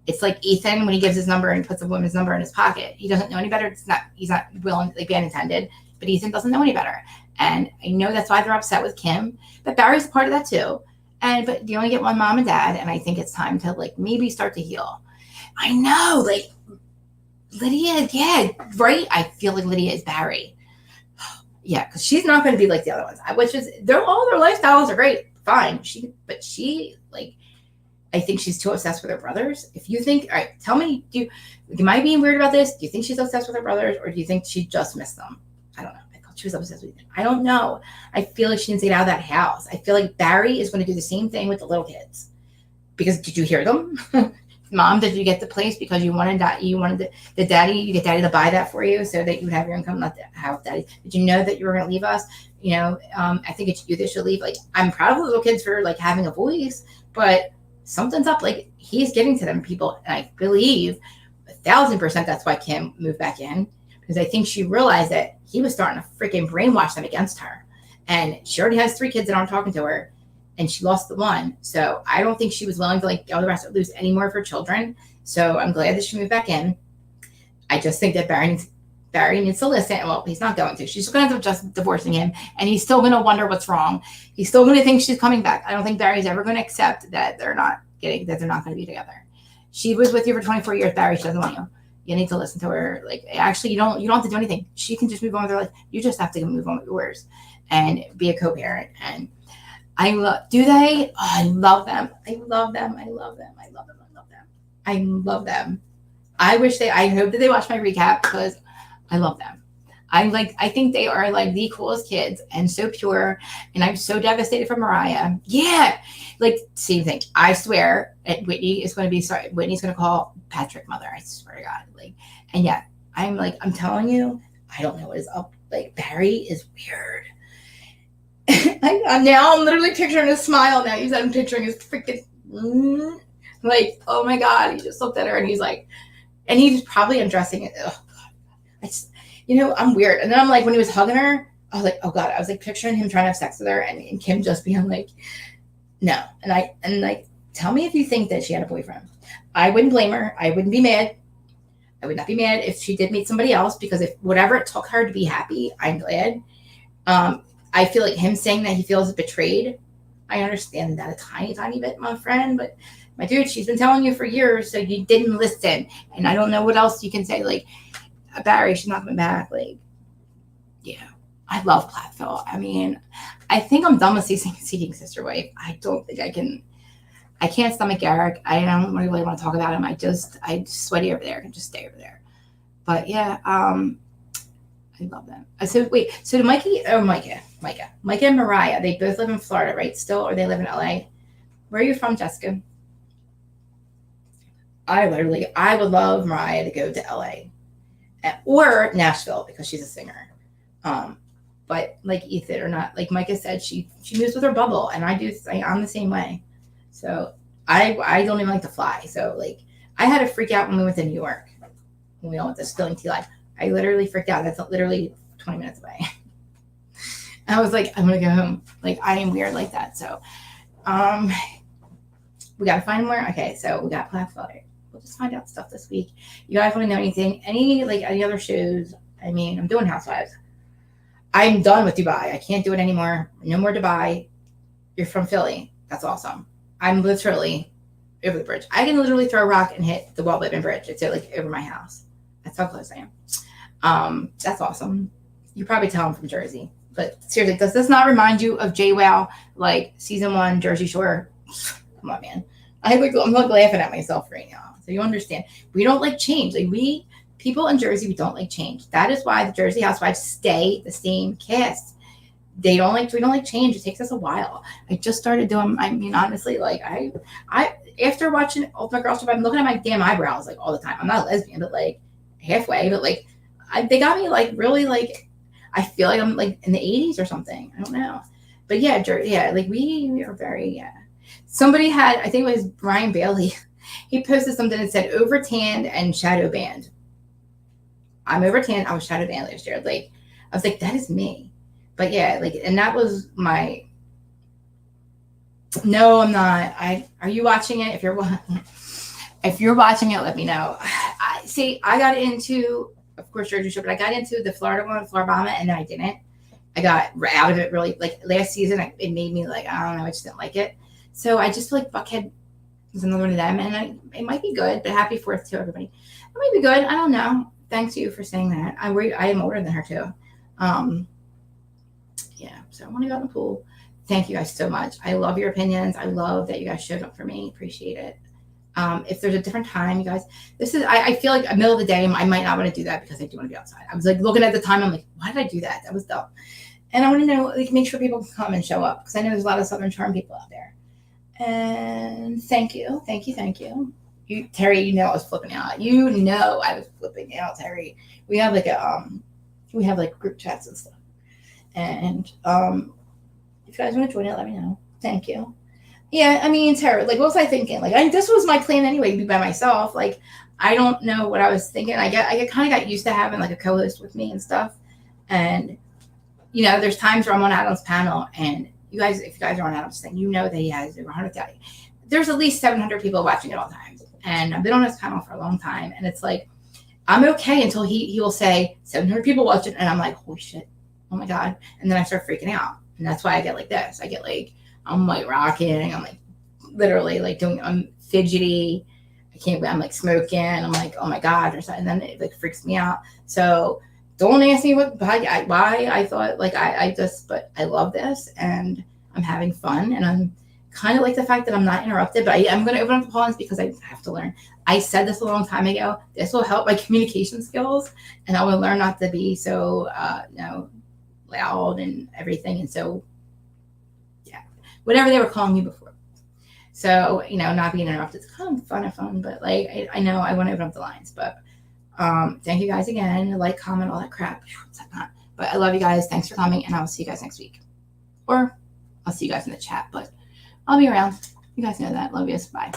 it's like Ethan when he gives his number and puts a woman's number in his pocket. He doesn't know any better. He's not willing, like, bad intended, but Ethan doesn't know any better. And I know that's why they're upset with Kim, but Barry's a part of that too. But you only get one mom and dad, and I think it's time to like maybe start to heal. I know, like, Lydia, yeah, right. I feel like Lydia is Barry. Yeah, because she's not going to be like the other ones, which is all their lifestyles are great, fine. But she like, I think she's too obsessed with her brothers. If you think, all right, tell me, am I being weird about this? Do you think she's obsessed with her brothers, or do you think she just missed them? I don't know. I thought she was obsessed with them. I don't know. I feel like she needs to get out of that house. I feel like Barry is going to do the same thing with the little kids. Because did you hear them? Mom, did you get the place because you wanted that? You wanted the daddy, you get daddy to buy that for you so that you would have your income, not have daddy. Did you know that you were going to leave us? I think it's you that should leave. Like, I'm proud of the little kids for like having a voice, but something's up. Like, he's getting to them people, and I believe 1,000% that's why Kim moved back in, because I think she realized that he was starting to freaking brainwash them against her, and she already has 3 kids that aren't talking to her, and she lost the one. So I don't think she was willing to like go the rest of lose any more of her children. So I'm glad that she moved back in. I just think that Barry needs to listen. Well, he's not going to. She's going to end up just divorcing him, and he's still going to wonder what's wrong. He's still going to think she's coming back. I don't think Barry's ever going to accept that they're not going to be together. She was with you for 24 years, Barry. She doesn't want you. You need to listen to her. Like, actually, you don't have to do anything. She can just move on with her life. You just have to move on with yours and be a co-parent. And I love them. I love them. I love them. I love them. I love them. I love them. I hope that they watch my recap, because I love them. I think they are like the coolest kids and so pure. And I'm so devastated for Mariah. Yeah. Like, same thing. I swear Whitney's going to call Patrick mother. I swear to God. Like, and yeah, I'm telling you, I don't know what is up. Like, Barry is weird. I'm literally picturing his smile now. I'm picturing his freaking, like, oh my God. He just looked at her and he's like, and he's probably undressing it. Oh God. I'm weird. And then I'm like, when he was hugging her, I was like, oh God, I was like picturing him trying to have sex with her, and Kim just being like, no. And like, tell me if you think that she had a boyfriend. I wouldn't blame her. I wouldn't be mad. I would not be mad if she did meet somebody else, because if whatever it took her to be happy, I'm glad. I feel like him saying that he feels betrayed. I understand that a tiny, tiny bit, my friend, but my dude, she's been telling you for years, so you didn't listen. And I don't know what else you can say. Like, Barry, she's not coming back. Like, yeah, I love Platteville. I mean, I think I'm done with seeking Sister Wife. I don't think I can't stomach Eric. I don't really want to talk about him. I just sweaty over there. I can just stay over there. But yeah, I love them. So wait, so do Micah and Mariah, they both live in Florida, right? Still, or they live in LA? Where are you from, Jessica? I would love Mariah to go to LA or Nashville because she's a singer. Um, but like Ethan or not, like Micah said, she moves with her bubble, and I'm the same way. So I don't even like to fly. So like I had to freak out when we went to New York when we all went to Spilling Tea Live. I literally freaked out. That's literally 20 minutes away. And I was like, I'm gonna go home. Like I am weird like that. So we gotta find more. Okay, so we got platform. We'll just find out stuff this week. You guys want to know anything? Any other shows? I mean, I'm doing Housewives. I'm done with Dubai. I can't do it anymore. No more Dubai. You're from Philly. That's awesome. I'm literally over the bridge. I can literally throw a rock and hit the Walt Whitman Bridge. It's like over my house. That's how close I am. That's awesome. You probably tell I'm from Jersey. But seriously, does this not remind you of JWoww, like season 1, Jersey Shore? Come on, man. I'm like laughing at myself right now. So you understand. We don't like change. Like people in Jersey, we don't like change. That is why the Jersey Housewives stay the same cast. We don't like change. It takes us a while. I just started doing, I mean, honestly, like I after watching Ultimate Girl Trip, I'm looking at my damn eyebrows like all the time. I'm not a lesbian, but like halfway, but like they got me like really like, I feel like I'm like in the 80s or something. I don't know. But yeah, like we are very, yeah. Somebody had, I think it was Brian Bailey. He posted something that said over tanned and shadow banned. I'm over tanned. I was shadow banned last year. Like, I was like, that is me. But yeah, like, and that was my, no, I'm not. Are you watching it? If you're watching it, let me know. I got into, of course, Jersey Shore, but I got into the Florida one, Floribama, and then I didn't. I got out of it really, like last season, it made me like, I don't know, I just didn't like it. So I just feel like Buckhead was another one of them, and it might be good, but happy 4th to everybody. It might be good. I don't know. Thanks to you for saying that. I am older than her too. Yeah, so I want to go in the pool. Thank you guys so much. I love your opinions. I love that you guys showed up for me. Appreciate it. If there's a different time, you guys, I feel like middle of the day, I might not want to do that because I do want to be outside. I was like looking at the time. I'm like, why did I do that? That was dumb. And I want to know, like, make sure people can come and show up because I know there's a lot of Southern Charm people out there. And thank you. You, Terry, you know I was flipping out. You know I was flipping out, Terry. We have like group chats and stuff. And if you guys want to join it, let me know. Thank you. Yeah, I mean, Terry, like, what was I thinking? Like, this was my plan anyway, to be by myself. Like, I don't know what I was thinking. I kind of got used to having like a co-host with me and stuff. And you know, there's times where I'm on Adam's panel, and you guys, if you guys are on Adam's thing, you know that he has over 100,000. There's at least 700 people watching at all times. And I've been on his panel for a long time. And it's like, I'm okay until he will say 700 people watching. And I'm like, holy shit. Oh my God. And then I start freaking out. And that's why I get like this. I get like, I'm like rocking. I'm like literally like I'm fidgety. I'm like smoking. I'm like, oh my God. Or something. And then it like freaks me out. So don't ask me why I thought like but I love this and I'm having fun. And I'm kind of like the fact that I'm not interrupted, but I'm going to open up the pawns because I have to learn. I said this a long time ago. This will help my communication skills, and I will learn not to be so, loud and everything. And so, yeah, whatever they were calling me before. So, not being interrupted is kind of fun, but like, I know I want to open up the lines, but thank you guys again. Like, comment, all that crap. But I love you guys. Thanks for coming, and I will see you guys next week. Or I'll see you guys in the chat, but I'll be around. You guys know that. Love you. Bye.